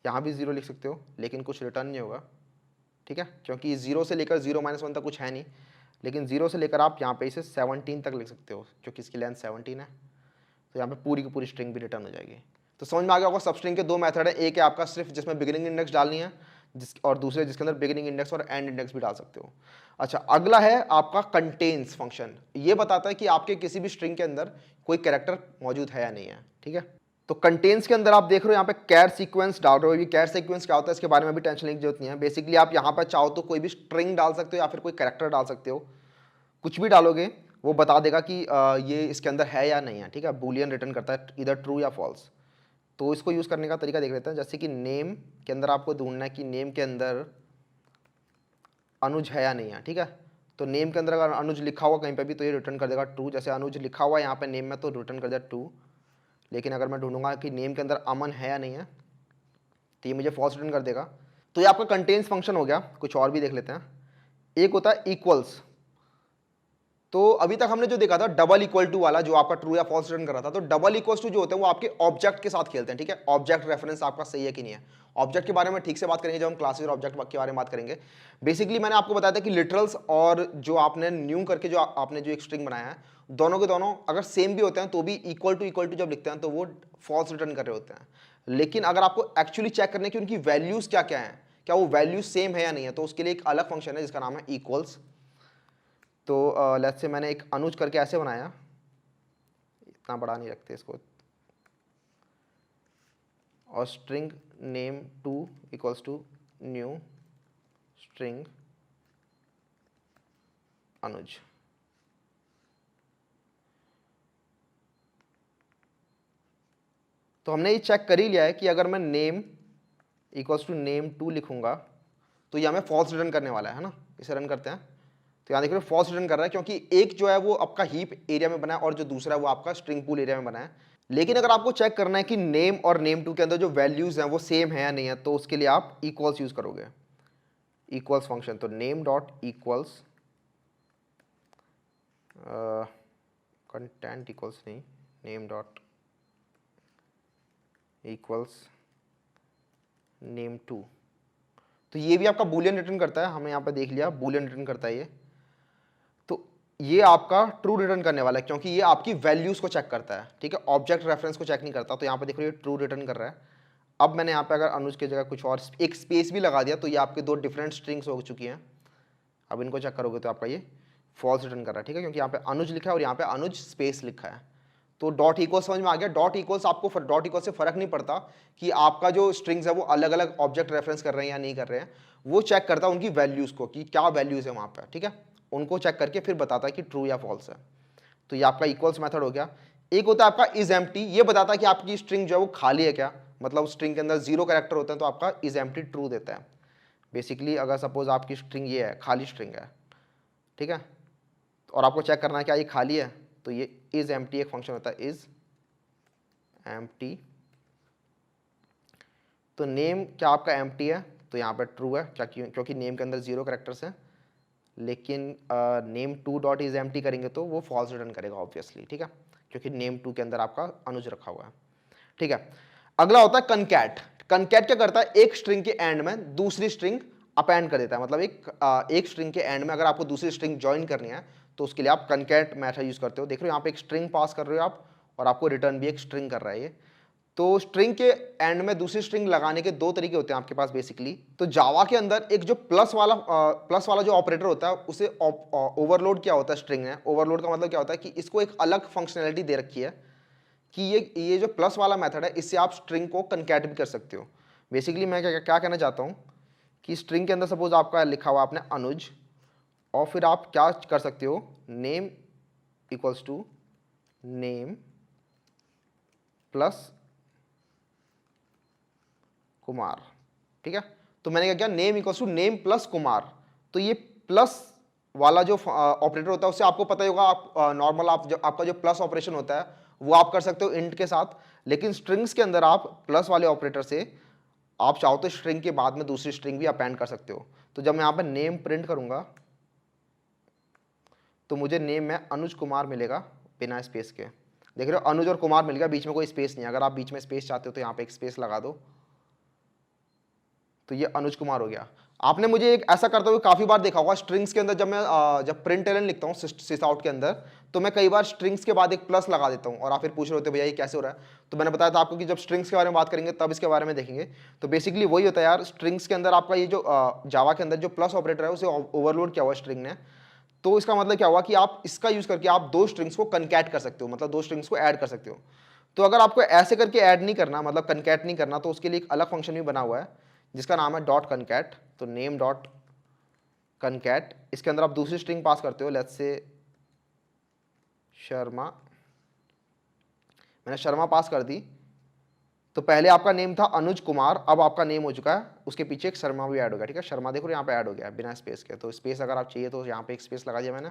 A: यहाँ भी 0 लिख सकते हो, लेकिन कुछ रिटर्न नहीं होगा, ठीक है, क्योंकि 0 से लेकर 0 - 1 तक कुछ है नहीं। लेकिन 0 से लेकर आप यहाँ पे इसे 17 तक लिख सकते हो क्योंकि इसकी लेंथ 17 है। तो यहाँ पे पूरी की पूरी स्ट्रिंग भी रिटर्न हो जाएगी। तो समझ में आ गया होगा सब स्ट्रिंग के 2 मेथड है, एक है आपका सिर्फ जिसमें बिगिनिंग इंडेक्स डालनी है और दूसरे जिसके अंदर बिगिनिंग इंडेक्स और एंड इंडेक्स भी डाल सकते हो। अच्छा, अगला है आपका कंटेन्स फंक्शन। ये बताता है कि आपके किसी भी स्ट्रिंग के अंदर कोई कैरेक्टर मौजूद है या नहीं है, ठीक है। तो कंटेन्स के अंदर आप देख रहे हो यहाँ पे कैर सीक्वेंस डाल रहे हो। ये कैर सीक्वेंस क्या होता है इसके बारे में भी टेंशन लेने की जरूरत नहीं है। बेसिकली आप यहाँ पर चाहो तो कोई भी स्ट्रिंग डाल सकते हो या फिर कोई कैरेक्टर डाल सकते हो, कुछ भी डालोगे वो बता देगा कि ये इसके अंदर है या नहीं है, ठीक है। बूलियन रिटर्न करता है इधर ट्रू या फॉल्स। तो इसको यूज़ करने का तरीका देख लेते हैं। जैसे कि नेम के अंदर आपको ढूंढना है कि नेम के अंदर अनुज है या नहीं है, ठीक है। तो नेम के अंदर अगर अनुज लिखा हुआ कहीं पे भी तो ये रिटर्न कर देगा ट्रू। जैसे अनुज लिखा हुआ है यहाँ पे नेम में तो रिटर्न कर देगा ट्रू। लेकिन अगर मैं ढूंढूंगा कि नेम के अंदर अमन है या नहीं है तो ये मुझे फॉल्स रिटर्न कर देगा। तो ये आपका कंटेन्स फंक्शन हो गया। कुछ और भी देख लेते हैं। एक होता है इक्वल्स। तो अभी तक हमने जो देखा था डबल इक्वल टू वाला जो आपका ट्रू या फॉल्स रिटर्न कर रहा था, तो डबल इक्वल टू जो होते हैं वो आपके ऑब्जेक्ट के साथ खेलते हैं, ठीक है। ऑब्जेक्ट रेफरेंस आपका सही है कि नहीं है। ऑब्जेक्ट के बारे में ठीक से बात करेंगे जब हम क्लासेस और ऑब्जेक्ट के बारे में बात करेंगे। बेसिकली मैंने आपको बताया था कि लिटरल्स और जो आपने न्यू करके जो आपने जो एक स्ट्रिंग बनाया है, दोनों के दोनों अगर सेम भी होते हैं तो भी इक्वल टू जब लिखते हैं तो वो फॉल्स रिटर्न कर रहे होते हैं। लेकिन अगर आपको एक्चुअली चेक करने की उनकी वैल्यूज क्या क्या है, क्या वो वैल्यूज सेम है या नहीं है, तो उसके लिए एक अलग फंक्शन है जिसका नाम है इक्वल्स। तो लेट्स से मैंने एक अनुज करके ऐसे बनाया, इतना बड़ा नहीं रखते इसको, और string name 2 equals to new string Anuj. तो हमने ये चेक कर ही लिया है कि अगर मैं नेम इक्वल्स टू name2 लिखूंगा तो ये हमें फॉल्स रिटर्न करने वाला है ना। इसे रन करते हैं तो यहाँ देख रहे हो फॉल्स रिटर्न कर रहा है, क्योंकि एक जो है वो आपका हीप एरिया में बना है और जो दूसरा है वो आपका स्ट्रिंग पूल एरिया में बना है। लेकिन अगर आपको चेक करना है कि नेम और name2 के अंदर जो वैल्यूज हैं वो सेम है या नहीं है, तो उसके लिए आप इक्वल्स यूज करोगे, इक्वल्स फंक्शन। तो name dot equals content equals नहीं, नेम डॉट इक्वल्स name2। तो ये भी आपका बूलियन रिटर्न करता है, हमें यहाँ पे देख लिया बूलियन रिटर्न करता है ये। तो ये आपका ट्रू रिटर्न करने वाला है क्योंकि ये आपकी वैल्यूज को चेक करता है, ठीक है, ऑब्जेक्ट रेफरेंस को चेक नहीं करता। तो यहाँ पे देखो ये ट्रू रिटर्न कर रहा है। अब मैंने यहाँ पे अगर अनुज की जगह कुछ और एक स्पेस भी लगा दिया तो ये आपके दो डिफरेंट स्ट्रिंग्स हो चुकी हैं। अब इनको चेक करोगे तो आपका ये फॉल्स रिटर्न कर रहा है, ठीक है, क्योंकि यहाँ पे अनुज लिखा है और यहाँ पे अनुज स्पेस लिखा है। तो डॉट इक्वल समझ में आ गया। डॉट इक्वल्स आपको डॉट इक्वल से फर्क नहीं पड़ता कि आपका जो स्ट्रिंग्स है वो अलग अलग ऑब्जेक्ट रेफरेंस कर रहे हैं या नहीं कर रहे हैं, वो चेक करता है उनकी वैल्यूज को कि क्या वैल्यूज है वहाँ पर, ठीक है, उनको चेक करके फिर बताता है कि ट्रू या फॉल्स है। तो ये आपका इक्वल्स मेथड हो गया। एक होता है आपका इज एम्प्टी, ये बताता है कि आपकी स्ट्रिंग जो है वो खाली है क्या, मतलब स्ट्रिंग के अंदर 0 कैरेक्टर होते हैं तो आपका इज एम्प्टी ट्रू देता है। बेसिकली अगर सपोज आपकी स्ट्रिंग ये है, खाली स्ट्रिंग है, ठीक है, और आपको चेक करना है क्या ये खाली है, तो ये इज एम्प्टी एक फंक्शन होता है, इज एम्प्टी। तो नेम क्या आपका एम्प्टी है, तो यहाँ पर ट्रू है क्या, क्योंकि नेम के अंदर 0 कैरेक्टर्स हैं। लेकिन name2 डॉट इज एम्प्टी करेंगे तो वो फॉल्स रिटर्न करेगा ऑब्वियसली, ठीक है, क्योंकि name2 के अंदर आपका अनुज रखा हुआ है, ठीक है। अगला होता है कनकैट। कनकैट क्या करता है, एक स्ट्रिंग के एंड में दूसरी स्ट्रिंग अपेंड कर देता है, मतलब एक स्ट्रिंग के एंड में अगर आपको दूसरी स्ट्रिंग ज्वाइन करनी है तो उसके लिए आप कनकैट मेथड यूज करते हो। देख रहे हो यहाँ पे एक स्ट्रिंग पास कर रहे हो आप और आपको रिटर्न भी एक स्ट्रिंग कर रहा है ये। तो स्ट्रिंग के एंड में दूसरी स्ट्रिंग लगाने के दो तरीके होते हैं आपके पास बेसिकली। तो जावा के अंदर एक जो प्लस वाला जो ऑपरेटर होता है उसे ओवरलोड क्या होता है स्ट्रिंग है। ओवरलोड का मतलब क्या होता है कि इसको एक अलग फंक्शनैलिटी दे रखी है कि ये जो प्लस वाला मेथड है इससे आप स्ट्रिंग को कनकैट भी कर सकते हो। बेसिकली मैं क्या कहना चाहता हूँ कि स्ट्रिंग के अंदर सपोज आपका लिखा हुआ आपने अनुज, और फिर आप क्या कर सकते हो, name equals to name plus Kumar, ठीक है। तो मैंने क्या किया, name equals to name plus Kumar. तो ये प्लस वाला जो ऑपरेटर होता है उससे आपको पता ही होगा, आप नॉर्मल आपका जो प्लस ऑपरेशन होता है वो आप कर सकते हो इंट के साथ। लेकिन स्ट्रिंग्स के अंदर आप प्लस वाले ऑपरेटर से आप चाहो तो स्ट्रिंग के बाद में दूसरी स्ट्रिंग भी अपेंड कर सकते हो। तो जब मैं यहाँ पे नेम प्रिंट करूंगा तो मुझे नेम में अनुज कुमार मिलेगा बिना स्पेस के। देख रहे हो अनुज और कुमार मिल गया, बीच में कोई स्पेस नहीं। अगर आप बीच में स्पेस चाहते हो तो यहाँ पे एक स्पेस लगा दो, तो ये अनुज कुमार हो गया। आपने मुझे एक ऐसा करते हुए काफी बार देखा होगा स्ट्रिंग्स के अंदर, जब प्रिंट एलन लिखता हूँ सिस आउट के अंदर, तो मैं कई बार स्ट्रिंग्स के बाद एक प्लस लगा देता हूँ और आप फिर पूछ रहे होते भैया ये कैसे हो रहा है। तो मैंने बताया था आपको कि जब स्ट्रिंग्स के बारे में बात करेंगे तब इसके बारे में देखेंगे। तो बेसिकली वही होता है यार, स्ट्रिंग्स के अंदर आपका ये जो जावा के अंदर जो प्लस ऑपरेटर है उसे ओवरलोड किया हुआ स्ट्रिंग ने। तो इसका मतलब क्या हुआ कि आप इसका यूज करके आप दो स्ट्रिंग्स को कनकैट कर सकते हो, मतलब दो स्ट्रिंग्स को ऐड कर सकते हो। तो अगर आपको ऐसे करके ऐड नहीं करना, मतलब कनकैट नहीं करना, तो उसके लिए एक अलग फंक्शन भी बना हुआ है जिसका नाम है डॉट कनकैट। तो नेम डॉट कनकैट, इसके अंदर आप दूसरी स्ट्रिंग पास करते हो, लेट्स से शर्मा। मैंने शर्मा पास कर दी, तो पहले आपका नेम था अनुज कुमार, अब आपका नेम हो चुका है, उसके पीछे एक शर्मा भी ऐड हो गया, ठीक है। शर्मा देखो यहाँ पे ऐड हो गया बिना स्पेस के। तो स्पेस अगर आप चाहिए तो यहाँ पे एक स्पेस लगा दिया मैंने।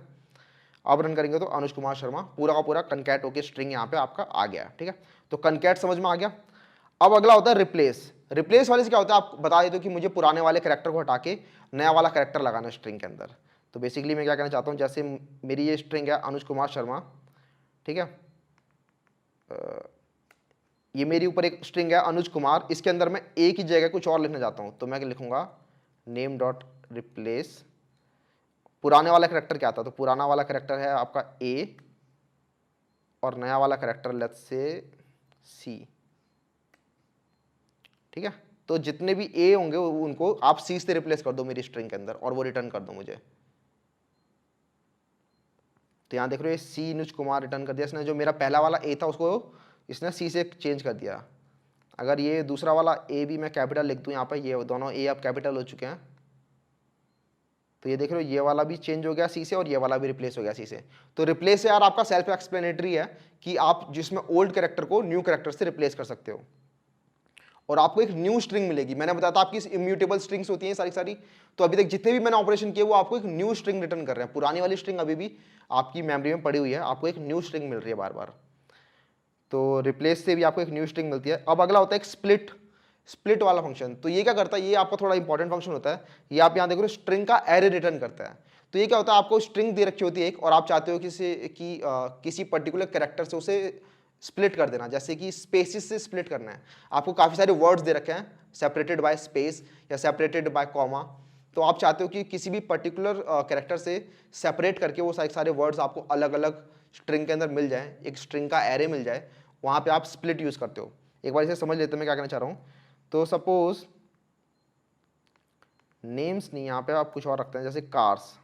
A: अब रन करेंगे तो अनुज कुमार शर्मा पूरा का पूरा कनकैट होकर स्ट्रिंग यहाँ पे आपका आ गया, ठीक है। तो कनकैट समझ में आ गया। अब अगला होता है रिप्लेस। रिप्लेस वाले से क्या होता है, आप बता देते हो कि मुझे पुराने वाले कैरेक्टर को हटा के नया वाला कैरेक्टर लगाना स्ट्रिंग के अंदर। तो बेसिकली मैं क्या कहना चाहता हूँ, जैसे मेरी ये स्ट्रिंग है अनुज कुमार शर्मा, ठीक है, ये मेरी ऊपर एक स्ट्रिंग है अनुज कुमार, इसके अंदर मैं ए की जगह कुछ और लिखना चाहता हूँ, तो मैं लिखूंगा नेम डॉट रिप्लेस। पुराने वाला कैरेक्टर क्या था, तो पुराना वाला कैरेक्टर है आपका ए और नया वाला कैरेक्टर लेट्स से सी, ठीक है। तो जितने भी ए होंगे उनको आप सी से रिप्लेस कर दो मेरी स्ट्रिंग के अंदर और वो रिटर्न कर दो मुझे। तो यहां देख रहे हो सी अनुज कुमार रिटर्न कर दिया इसने। जो मेरा पहला वाला ए था उसको इसने सी से चेंज कर दिया। अगर ये दूसरा वाला ए भी मैं कैपिटल लिख दूं यहाँ पर, ये दोनों ए अब कैपिटल हो चुके हैं, तो ये देख रहे हो ये वाला भी चेंज हो गया सी से और ये वाला भी रिप्लेस हो गया सी से। तो रिप्लेस यार आपका सेल्फ एक्सप्लेनेटरी है कि आप जिसमें ओल्ड कैरेक्टर को न्यू कैरेक्टर से रिप्लेस कर सकते हो और आपको एक न्यू स्ट्रिंग मिलेगी। मैंने बताया था आपकी इम्यूटेबल स्ट्रिंग्स होती हैं सारी सारी, तो अभी तक जितने भी मैंने ऑपरेशन किए वो आपको एक न्यू स्ट्रिंग रिटर्न कर रहे हैं। पुरानी वाली स्ट्रिंग अभी भी आपकी मेमोरी में पड़ी हुई है, आपको एक न्यू स्ट्रिंग मिल रही है बार बार। तो रिप्लेस से भी आपको एक न्यू स्ट्रिंग मिलती है। अब अगला होता है एक स्प्लिट वाला फंक्शन। तो ये क्या करता है, ये आपका थोड़ा इंपॉर्टेंट फंक्शन होता है। ये आप यहाँ देख रहे हो स्ट्रिंग का एरे रिटर्न करता है। तो ये क्या होता है, आपको स्ट्रिंग दे रखी होती है एक, और आप चाहते हो किसी पर्टिकुलर कैरेक्टर से उसे स्प्लिट कर देना, जैसे कि स्पेसिस से स्प्लिट करना है। आपको काफ़ी सारे वर्ड्स दे रखे हैं, सेपरेटेड बाय स्पेस या सेपरेटेड बाय कॉमा। तो आप चाहते हो कि किसी भी पर्टिकुलर कैरेक्टर से सेपरेट करके वो सारे वर्ड्स आपको अलग अलग स्ट्रिंग के अंदर मिल जाए, एक स्ट्रिंग का एरे मिल जाए, वहाँ पे आप स्प्लिट यूज़ करते हो। एक बार इसे समझ लेते हैं मैं क्या कहना चाह रहा हूँ। तो सपोज नेम्स नहीं, यहाँ पे आप कुछ और रखते हैं, जैसे कार्स।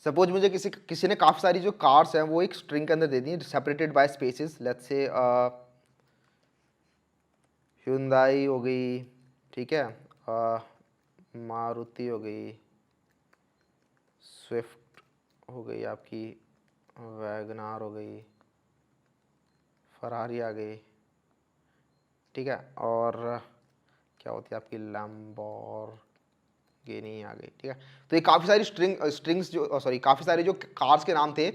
A: सपोज मुझे किसी ने काफ़ी सारी जो कार्स हैं वो एक स्ट्रिंग के अंदर दे दी, separated by spaces. Let's say Hyundai हो गई, ठीक है, मारुति हो गई, स्विफ्ट हो गई, आपकी वैगनार हो गई, फरारी आ गई, ठीक है, और क्या होती है आपकी लैम्बोर्गिनी आ गई, ठीक है। तो ये काफ़ी सारी स्ट्रिंग्स जो काफ़ी सारे जो कार्स के नाम थे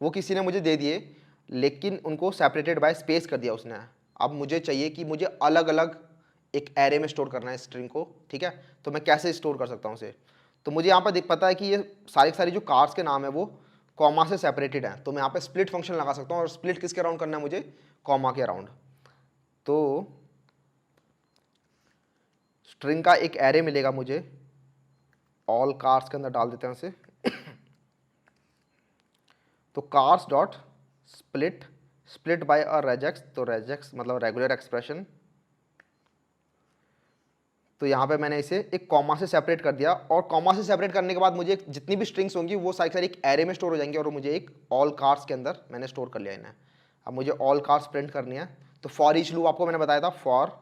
A: वो किसी ने मुझे दे दिए, लेकिन उनको सेपरेटेड बाय स्पेस कर दिया उसने। अब मुझे चाहिए कि मुझे अलग अलग एक एरे में स्टोर करना है स्ट्रिंग को, ठीक है। तो मैं कैसे स्टोर कर सकता हूँ उसे, तो मुझे यहाँ पर पता है कि ये सारी जो कार्स के नाम है वो कॉमा से सेपरेटेड है। तो मैं यहाँ पे स्प्लिट फंक्शन लगा सकता हूँ, और स्प्लिट किसके अराउंड करना है मुझे, कॉमा के अराउंड। तो स्ट्रिंग का एक एरे मिलेगा मुझे, ऑल कार्स के अंदर डाल देते हैं उसे। तो कार्स डॉट स्प्लिट बाय अ रेजेक्स, तो रेजेक्स मतलब रेगुलर एक्सप्रेशन। तो यहाँ पे मैंने इसे एक कॉमा से सेपरेट कर दिया, और कॉमा से सेपरेट करने के बाद मुझे जितनी भी स्ट्रिंग्स होंगी वो सारी एक एरे में स्टोर हो जाएंगी, और मुझे एक ऑल कार्स के अंदर मैंने स्टोर कर लिया इन्हें। अब मुझे ऑल कार्स प्रिंट करनी है। तो फॉर ईच लूप आपको मैंने बताया था, फॉर,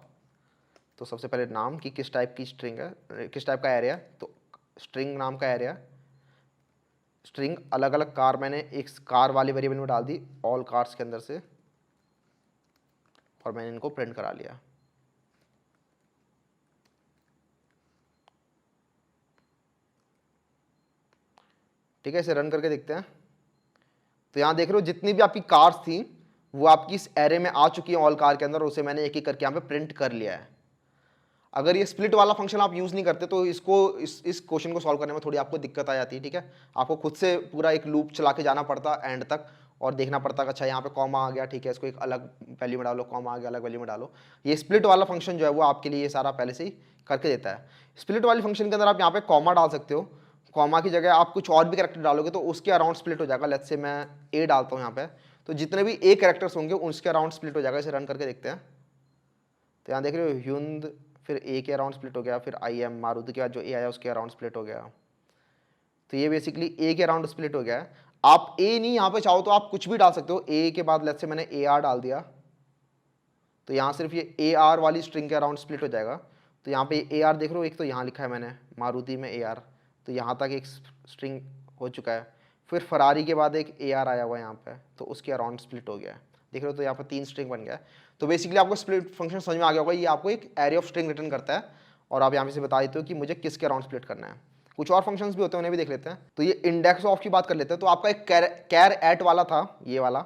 A: तो सबसे पहले नाम की किस टाइप की स्ट्रिंग है, किस टाइप का एरे है, तो स्ट्रिंग नाम का एरे है। स्ट्रिंग अलग अलग कार मैंने एक कार वाली वेरिएबल में डाल दी ऑल कार्स के अंदर से, और मैंने इनको प्रिंट करा लिया। ठीक है, इसे रन करके देखते हैं। तो यहाँ देख रहे हो जितनी भी आपकी कार्स थी वो आपकी इस एरे में आ चुकी है ऑल कार के अंदर, उसे मैंने एक एक करके यहाँ पे प्रिंट कर लिया है। अगर ये स्प्लिट वाला फंक्शन आप यूज़ नहीं करते तो इस क्वेश्चन को सॉल्व करने में थोड़ी आपको दिक्कत आ जाती है, ठीक है। आपको खुद से पूरा एक लूप चला के जाना पड़ता एंड तक, और देखना पड़ता कि अच्छा यहाँ पे कॉमा आ गया, ठीक है, इसको एक अलग वैल्यू में डालो, कॉमा आ गया अलग वैल्यू में डालो। ये स्प्लिट वाला फंक्शन जो है वो आपके लिए ये सारा पहले से ही करके देता है। स्प्लिट वाली फंक्शन के अंदर आप यहाँ पे कॉमा डाल सकते हो, कॉमा की जगह आप कुछ और भी कैरेक्टर डालोगे तो उसके अराउंड स्प्लिट हो जाएगा। लेट्स से मैं ए डालता हूँ यहाँ पे, तो जितने भी ए कैरेक्टर्स होंगे उसके अराउंड स्प्लिट हो जाएगा। इसे रन करके देखते हैं। तो यहाँ देख रहे हो ह्युंद फिर ए के अराउंड स्प्लिट हो गया, फिर आई एम मारुति के बाद जो ए आया उसके अराउंड स्प्लिट हो गया। तो ये बेसिकली ए के अराउंड स्प्लिट हो गया है। आप ए नहीं यहाँ पे चाहो तो आप कुछ भी डाल सकते हो। ए के बाद लेट्स से मैंने ए आर डाल दिया, तो यहाँ सिर्फ ये ए आर वाली स्ट्रिंग के अराउंड स्प्लिट हो जाएगा। तो यहाँ पे ए आर देख रहे हो, एक तो यहाँ लिखा है मैंने मारुति में ए आर, तो यहाँ तक एक स्ट्रिंग हो चुका है। फिर फरारी के बाद एक ए आर आया हुआ है यहाँ पे, तो उसके अराउंड स्प्लिट हो गया है। देख रहे हो, तो यहाँ पर 3 स्ट्रिंग बन गया है। तो बेसिकली आपको स्प्लिट फंक्शन समझ में आ गया होगा। ये आपको एक एरे ऑफ स्ट्रिंग रिटर्न करता है, और आप यहाँ पे से बता देते हो कि मुझे किसके अराउंड स्प्लिट करना है। कुछ और फंक्शंस भी होते हैं, उन्हें भी देख लेते हैं। तो ये इंडेक्स ऑफ की बात कर लेते हैं। तो आपका एक कैर एट वाला था, ये वाला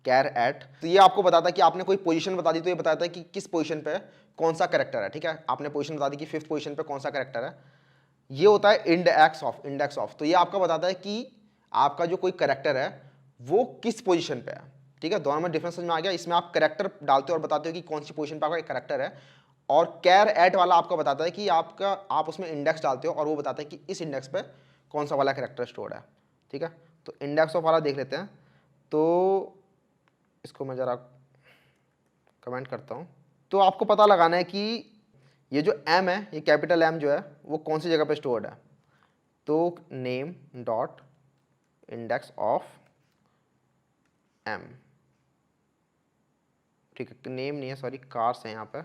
A: कैर एट, तो ये आपको बताता है कि आपने कोई पोजीशन बता दी तो ये बताता है कि किस पोजीशन पे कौन सा कैरेक्टर है, ठीक है। आपने पोजीशन बता दी कि 5th पोजीशन पे कौन सा कैरेक्टर है। ये होता है इंडेक्स ऑफ। तो ये आपका बताता है कि आपका जो कोई कैरेक्टर है वो किस पोजीशन पे है, ठीक है। दोनों में डिफरेंस समझ में आ गया। इसमें आप कैरेक्टर डालते हो और बताते हो कि कौन सी पोजीशन पे आपका कैरेक्टर है, और कैर एट वाला आपका बताता है कि आप उसमें इंडेक्स डालते हो और वो बताता है कि इस इंडेक्स पे कौन सा वाला कैरेक्टर स्टोर्ड है, ठीक है। तो इंडेक्स ऑफ वाला देख लेते हैं। तो इसको मैं ज़रा कमेंट करता हूँ। तो आपको पता लगाना है कि ये जो एम है, ये कैपिटल एम जो है वो कौन सी जगह पे स्टोर्ड है। तो name dot index of M, ठीक है, नेम नहीं है, सॉरी, कार्स है यहाँ पे,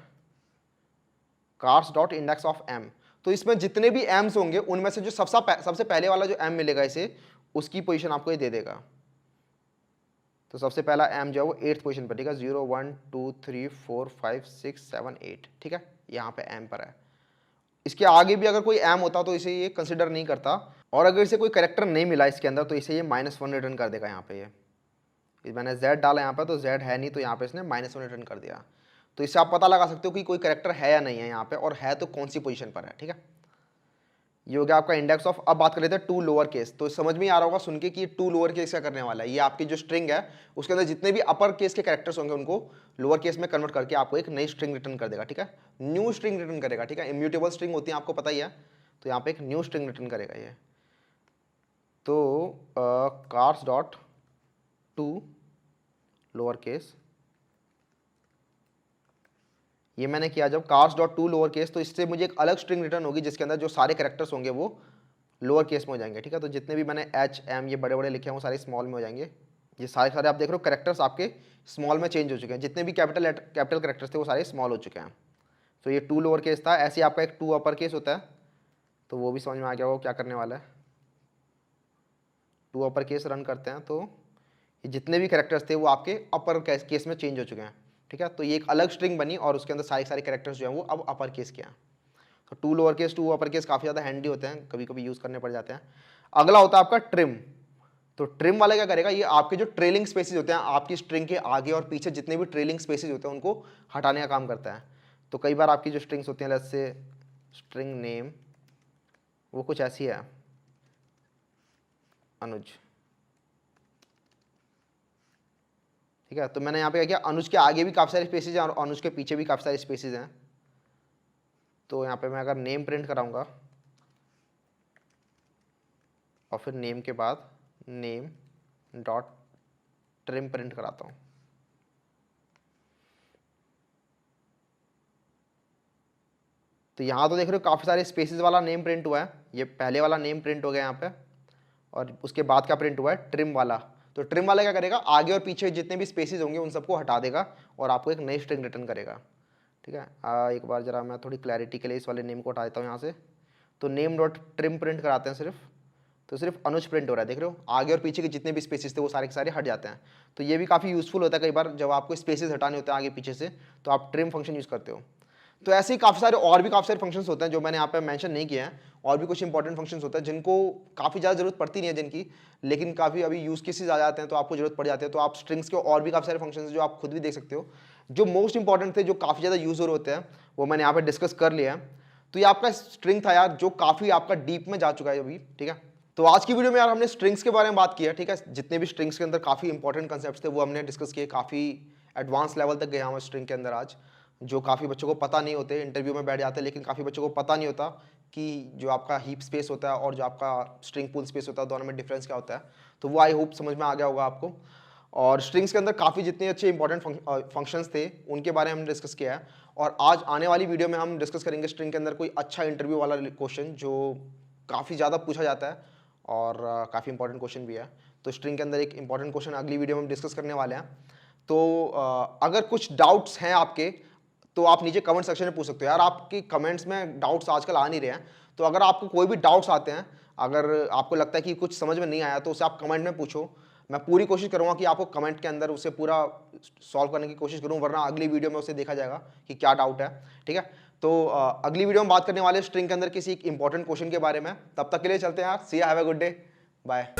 A: cars dot index of M. तो इसमें जितने भी एम्स होंगे उनमें से जो सबसे पहले वाला जो एम मिलेगा इसे, उसकी पोजीशन आपको ये दे देगा। तो सबसे पहला m जो है वो 8th पोजीशन पर, ठीक है, 0 1 2 3 4 5 6 7 8, ठीक है, यहाँ पे m पर है। इसके आगे भी अगर कोई m होता तो इसे ये कंसिडर नहीं करता, और अगर इसे कोई करेक्टर नहीं मिला इसके अंदर तो इसे ये -1 रिटर्न कर देगा। यहाँ पे ये मैंने z डाला यहाँ पे, तो z है नहीं, तो यहाँ पे इसने -1 रिटर्न कर दिया। तो इससे आप पता लगा सकते हो कि कोई करेक्टर है या नहीं है यहाँ पे, और है तो कौन सी पोजीशन पर है, ठीक है। ये हो गया आपका इंडेक्स ऑफ। अब बात कर लेते हैं टू लोअर केस। तो समझ में आ रहा होगा सुन के कि टू लोअर केस क्या करने वाला है। ये आपकी जो स्ट्रिंग है उसके अंदर जितने भी अपर केस के कैरेक्टर्स होंगे उनको लोअर केस में कन्वर्ट करके आपको एक नई स्ट्रिंग रिटर्न कर देगा, ठीक है, न्यू स्ट्रिंग रिटर्न करेगा, ठीक है। इम्यूटेबल स्ट्रिंग होती है, आपको पता ही है, तो यहाँ पे एक न्यू स्ट्रिंग रिटर्न करेगा ये। तो cars dot to lower case, ये मैंने किया जब cars dot to lower case, तो इससे मुझे एक अलग स्ट्रिंग रिटर्न होगी जिसके अंदर जो सारे कैरेक्टर्स होंगे वो लोअर केस में हो जाएंगे, ठीक है। तो जितने भी मैंने एच एम ये बड़े बड़े लिखे हैं वो सारे स्मॉल में हो जाएंगे। ये सारे आप देख रहे हो कैरेक्टर्स आपके स्मॉल में चेंज हो चुके हैं, जितने भी कैपिटल कैरेक्टर्स थे वो सारे स्मॉल हो चुके हैं। तो ये टू लोअर केस था। ऐसे ही आपका एक टू अपर केस होता है, तो वो भी समझ में आ गया वो क्या करने वाला है। टू अपर केस रन करते हैं तो ये जितने भी कैरेक्टर्स थे वो आपके अपर केस में चेंज हो चुके हैं, ठीक है। तो ये एक अलग स्ट्रिंग बनी और उसके अंदर सारे कैरेक्टर्स जो हैं वो अब अपर केस के हैं। तो to lower case to upper case काफ़ी ज़्यादा हैंडी होते हैं, कभी कभी यूज़ करने पड़ जाते हैं। अगला होता है आपका ट्रिम। तो ट्रिम वाला क्या करेगा, ये आपके जो ट्रेलिंग स्पेसेस होते हैं आपकी स्ट्रिंग के आगे और पीछे जितने भी ट्रेलिंग स्पेसेस होते हैं उनको हटाने का काम करता है। तो कई बार आपकी जो स्ट्रिंग्स होती हैं, लेट्स से स्ट्रिंग नेम वो कुछ ऐसी है, अनुज, ठीक है। तो मैंने यहाँ पे क्या किया, अनुज के आगे भी काफ़ी सारे स्पेसेस हैं और अनुज के पीछे भी काफ़ी सारे स्पेसेस हैं। तो यहाँ पे मैं अगर नेम प्रिंट कराऊंगा और फिर नेम के बाद नेम डॉट ट्रिम प्रिंट कराता हूँ, तो यहाँ तो देख रहे हो काफ़ी सारे स्पेसेस वाला नेम प्रिंट हुआ है। ये पहले वाला नेम प्रिंट हो गया यहाँ पे, और उसके बाद का प्रिंट हुआ है ट्रिम वाला। तो ट्रिम वाला क्या करेगा, आगे और पीछे जितने भी स्पेसेस होंगे उन सबको हटा देगा और आपको एक नई स्ट्रिंग रिटर्न करेगा, ठीक है। एक बार जरा मैं थोड़ी क्लैरिटी के लिए इस वाले नेम को हटा देता हूँ यहाँ से। तो नेम डॉट ट्रिम प्रिंट कराते हैं सिर्फ, तो सिर्फ अनुज प्रिंट हो रहा है, देख रहे हो, आगे और पीछे के जितने भी स्पेसेस थे वो सारे के सारे हट जाते हैं। तो ये भी काफ़ी यूजफुल होता है, कई बार जब आपको स्पेसेस हटाने होते हैं आगे पीछे से तो आप ट्रिम फंक्शन यूज़ करते हो। तो ऐसे ही काफ़ी सारे और भी काफ़ी सारे फंक्शंस होते हैं जो मैंने यहाँ पे मेंशन नहीं किए हैं, और भी कुछ इंपॉर्टेंट फंक्शंस होते हैं जिनको काफ़ी ज़्यादा जरूरत पड़ती नहीं है जिनकी, लेकिन काफ़ी अभी यूज़ केसेस आ जाते हैं तो आपको जरूरत पड़ जाती है। तो आप स्ट्रिंग्स के और भी काफ़ी सारे फंक्शंस जो आप खुद भी देख सकते हो, जो मोस्ट इंपॉर्टेंट थे, जो काफ़ी ज़्यादा यूज हो रहे होते हैं, वो मैंने यहाँ पे डिस्कस कर लिया है। तो ये आपका स्ट्रिंग था यार, जो काफ़ी आपका डीप में जा चुका है अभी, ठीक है। तो आज की वीडियो में यार हमने स्ट्रिंग्स के बारे में बात किया, ठीक है। जितने भी स्ट्रिंग्स के अंदर काफ़ी इंपॉर्टेंट कंसेप्ट थे वो हमने डिस्कस किए, काफ़ी एडवांस लेवल तक गया हूँ स्ट्रिंग के अंदर आज, जो काफ़ी बच्चों को पता नहीं होते, इंटरव्यू में बैठ जाते हैं लेकिन काफ़ी बच्चों को पता नहीं होता कि जो आपका हीप स्पेस होता है और जो आपका स्ट्रिंग पूल स्पेस होता है दोनों में डिफरेंस क्या होता है। तो वो आई होप समझ में आ गया होगा आपको। और स्ट्रिंग्स के अंदर काफ़ी जितने अच्छे इंपॉर्टेंट फंक्शंस थे उनके बारे में हमने डिस्कस किया है, और आज आने वाली वीडियो में हम डिस्कस करेंगे स्ट्रिंग के अंदर कोई अच्छा इंटरव्यू वाला क्वेश्चन जो काफ़ी ज़्यादा पूछा जाता है और काफ़ी इंपॉर्टेंट क्वेश्चन भी है। तो स्ट्रिंग के अंदर एक इंपॉर्टेंट क्वेश्चन अगली वीडियो में हम डिस्कस करने वाले हैं। तो अगर कुछ डाउट्स हैं आपके तो आप नीचे कमेंट सेक्शन में पूछ सकते हो। यार आपकी कमेंट्स में डाउट्स आजकल आ नहीं रहे हैं, तो अगर आपको कोई भी डाउट्स आते हैं, अगर आपको लगता है कि कुछ समझ में नहीं आया तो उसे आप कमेंट में पूछो। मैं पूरी कोशिश करूंगा कि आपको कमेंट के अंदर उसे पूरा सॉल्व करने की कोशिश करूं, वरना अगली वीडियो में उसे देखा जाएगा कि क्या डाउट है, ठीक है। तो अगली वीडियो में बात करने वाले स्ट्रिंग के अंदर किसी एक इंपॉर्टेंट क्वेश्चन के बारे में। तब तक के लिए चलते हैं यार, see you, have a good day, bye.